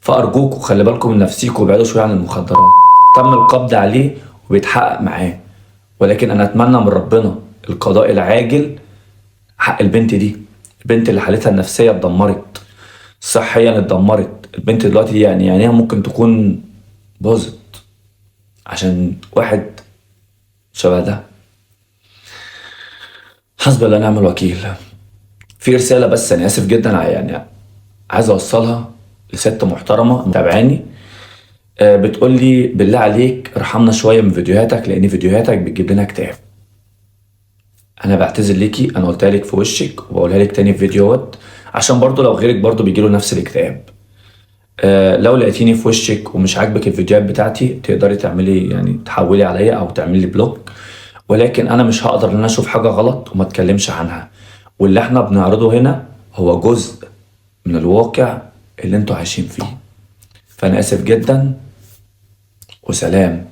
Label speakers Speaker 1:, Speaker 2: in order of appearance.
Speaker 1: فأرجوكوا خلي بالكم من نفسيكوا وابعدوا شوية عن المخدرات. تم القبض عليه وبيتحقق معاه، ولكن أنا أتمنى من ربنا القضاء العاجل حق البنت دي، البنت اللي حالتها النفسية اتدمرت، صحيا اتدمرت. البنت دلوقتي يعني عينيها ممكن تكون باظت عشان واحد شبه ده. حسبي الله ونعم الوكيل. في رسالة بس أنا آسف جدا يعني عايز أوصلها لست محترمة متابعاني، بتقول لي بالله عليك ارحمنا شوية من فيديوهاتك لأن فيديوهاتك بتجيب لنا اكتئاب. أنا بعتذر ليكي، أنا قلتها لك في وشك وبقولها لك تاني في فيديوهات عشان برضو لو غيرك برضو بيجيله نفس الاكتئاب. لو لقيتيني في وشك ومش عاجبك الفيديوهات بتاعتي تقدري تعملي يعني تحولي عليا أو تعملي بلوك، ولكن أنا مش هقدر إن أنا أشوف حاجة غلط وما أتكلمش عنها. واللي إحنا بنعرضه هنا هو جزء من الواقع اللي انتوا عايشين فيه. فأنا آسف جدا وسلام.